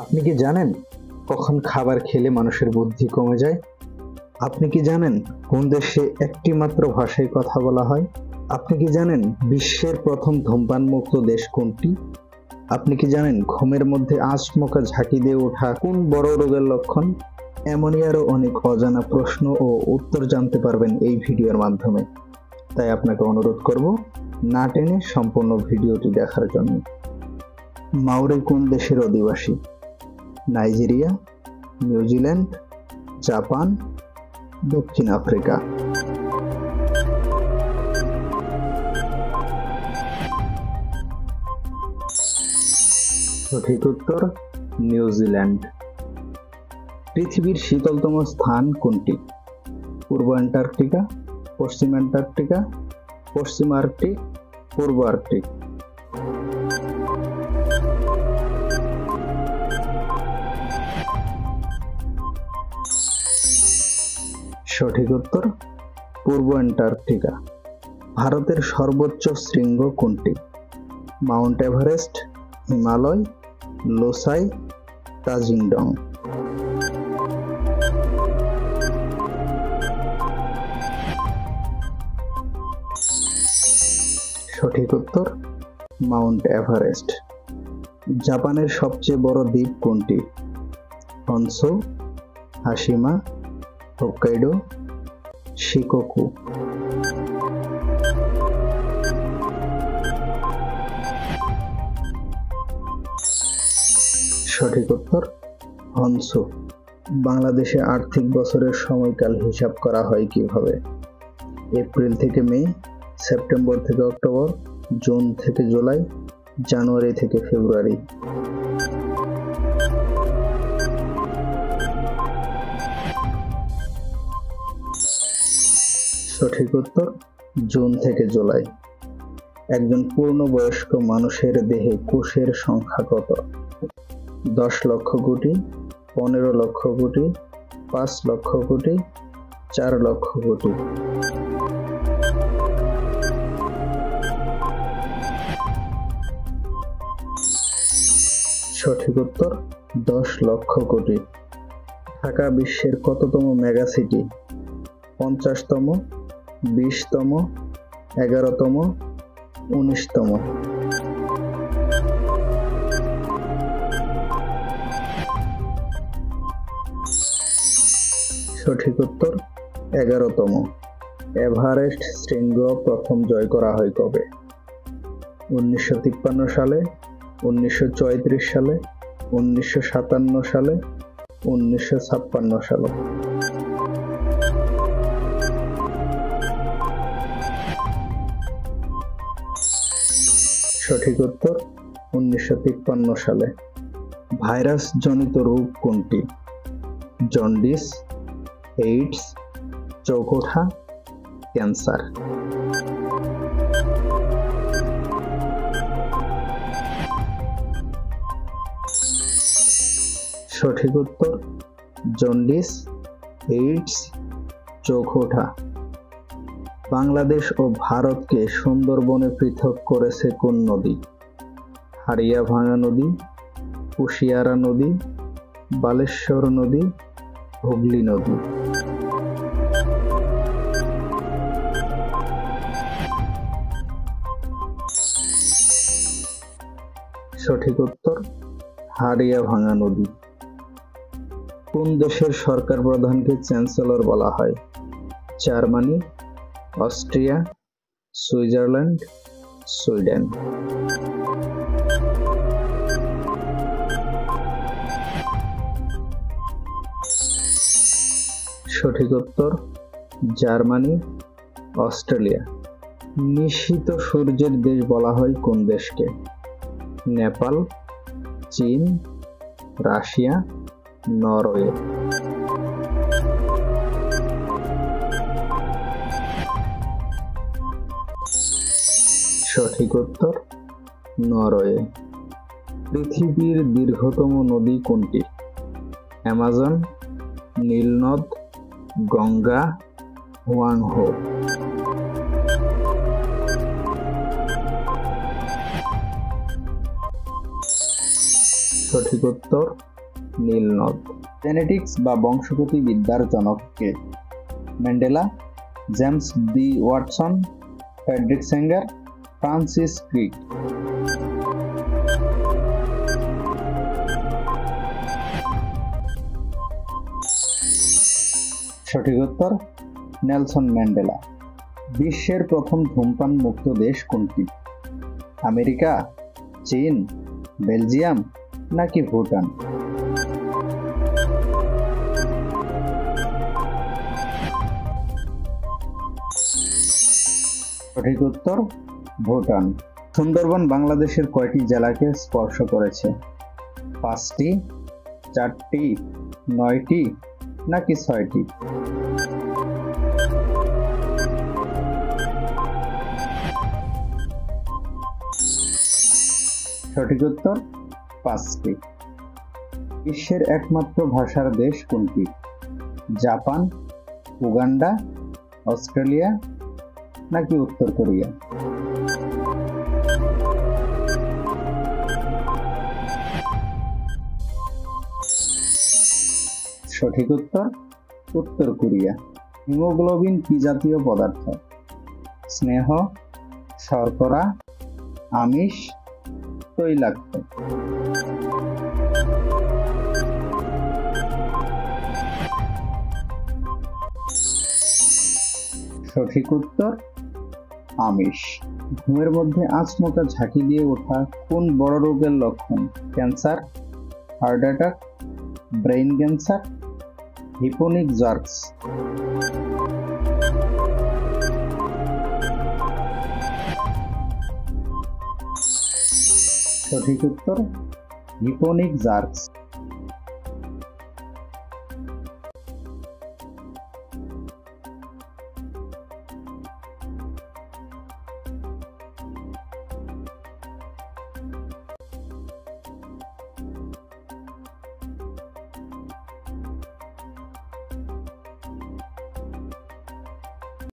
আপনি কি জানেন কখন খাবার খেলে মানুষের বুদ্ধি কমে যায়? আপনি কি জানেন কোন দেশে একটি মাত্র ভাষায় কথা বলা হয়? আপনি কি জানেন বিশ্বের প্রথম ধূমপান মুক্ত দেশ কোনটি? আপনি কি জানেন ঘুমের মধ্যে আচমকা ঝাঁকি দিয়ে ওঠা কোন বড় রোগের লক্ষণ? এমনই আরো অনেক অজানা প্রশ্ন ও উত্তর জানতে পারবেন এই ভিডিওর মাধ্যমে। তাই আপনাকে অনুরোধ করব না টেনে সম্পূর্ণ ভিডিওটি দেখার জন্য। মাওরি কোন দেশের অধিবাসী? নাইজেরিয়া, নিউজিল্যান্ড, জাপান, দক্ষিণ আফ্রিকা। সঠিক উত্তর নিউজিল্যান্ড। পৃথিবীর শীতলতম স্থান কোনটি? পূর্ব অ্যান্টার্কটিকা, পশ্চিম অ্যান্টার্কটিকা, পশ্চিম আর্কটিক, পূর্ব আর্কটিক। সঠিক উত্তর পূর্ব অ্যান্টার্কটিকা। ভারতের সর্বোচ্চ শৃঙ্গ কোনটি? Mount Everest, Himalaya, Lushai, Tajingdong. সঠিক উত্তর মাউন্ট এভারেস্ট। জাপানের সবচেয়ে বড় দ্বীপ কোনটি? Honshu, Hashima, Hokkaido, Shikoku. সঠিক উত্তর হনসু। বাংলাদেশে আর্থিক বছরের সময়কাল হিসাব করা হয় কিভাবে? এপ্রিল থেকে মে, সেপ্টেম্বর থেকে অক্টোবর, জুন থেকে জুলাই, জানুয়ারি থেকে ফেব্রুয়ারি। সঠিক উত্তর জুন থেকে জুলাই। একজন পূর্ণবয়স্ক মানুষের দেহে কোষের সংখ্যা কত? 10 লক্ষ কোটি, 15 লক্ষ কোটি, 5 লক্ষ কোটি, 4 লক্ষ কোটি। সঠিক উত্তর 10 লক্ষ কোটি। ঢাকা বিশ্বের কততম মেগা সিটি? 50তম, 20তম, 11তম, 19তম। সঠিক উত্তর 11তম। এভারেস্ট শৃঙ্গ প্রথম জয় করা হয় কবে? 1953 সালে, 1934 সালে, 1957 সালে, 1956 সালে। সঠিক উত্তর 1953 সালে। ভাইরাস জনিত রোগ কোনটি? জন্ডিস, এইডস, চৌকোঠা, ক্যান্সার। সঠিক উত্তর জন্ডিস, এইডস, চৌকোঠা। বাংলাদেশ ও ভারতকে সুন্দরবনে পৃথক করেছে কোন নদী? হাড়িয়াভাঙা নদী, কুশিয়ারা নদী, বালেশ্বর নদী, হুগলি নদী। সঠিক উত্তর হাড়িয়াভাঙা নদী। কোন দেশের সরকার প্রধানকে চ্যান্সেলর বলা হয়? Germany, Austria, Switzerland, Sweden. সঠিক উত্তর জার্মানি, অস্ট্রেলিয়া। নিশীথ সূর্যের দেশ বলা হয় কোন দেশকে? নেপাল, চীন, রাশিয়া, নরওয়ে। সঠিক উত্তর নরওয়ে। পৃথিবীর দীর্ঘতম নদী কোনটি? অ্যামাজন, নীলনদ, গঙ্গা, হুয়াংহো। সঠিক সঠিক উত্তর নীল নদ। জেনেটিক্স বা বংশগতি বিদ্যার জনক কে? Mandela, James D Watson, Frederick Sanger, Francis Crick. সঠিক উত্তর নেলসন ম্যান্ডেলা। বিশ্বের প্রথম ধূমপান মুক্ত দেশ কোনটি? আমেরিকা, চীন, বেলজিয়াম নাকি ভুটান? সঠিক উত্তর ভুটান। সুন্দরবন বাংলাদেশের কয়টি জেলাকে স্পর্শ করেছে? 5টি, 4টি, 9টি নাকি 6টি? সঠিক উত্তর 5টি। বিশ্বের একমাত্র ভাষার দেশ কোনটি? জাপান, উগান্ডা, অস্ট্রেলিয়া নাকি উত্তর কোরিয়া? সঠিক উত্তর উত্তর কোরিয়া। হিমোগ্লোবিন কি জাতীয় পদার্থ? স্নেহ, শর্করা, আমিষ, তৈলাক্ত? সঠিক উত্তর আমিষ। ঘুমের মধ্যে আচমকা ঝাঁকি দিয়ে ওঠা কোন বড় রোগের লক্ষণ? Cancer, heart attack, brain cancer, hypnic jerks? সঠিক উত্তর হিপোনিক জার্কস।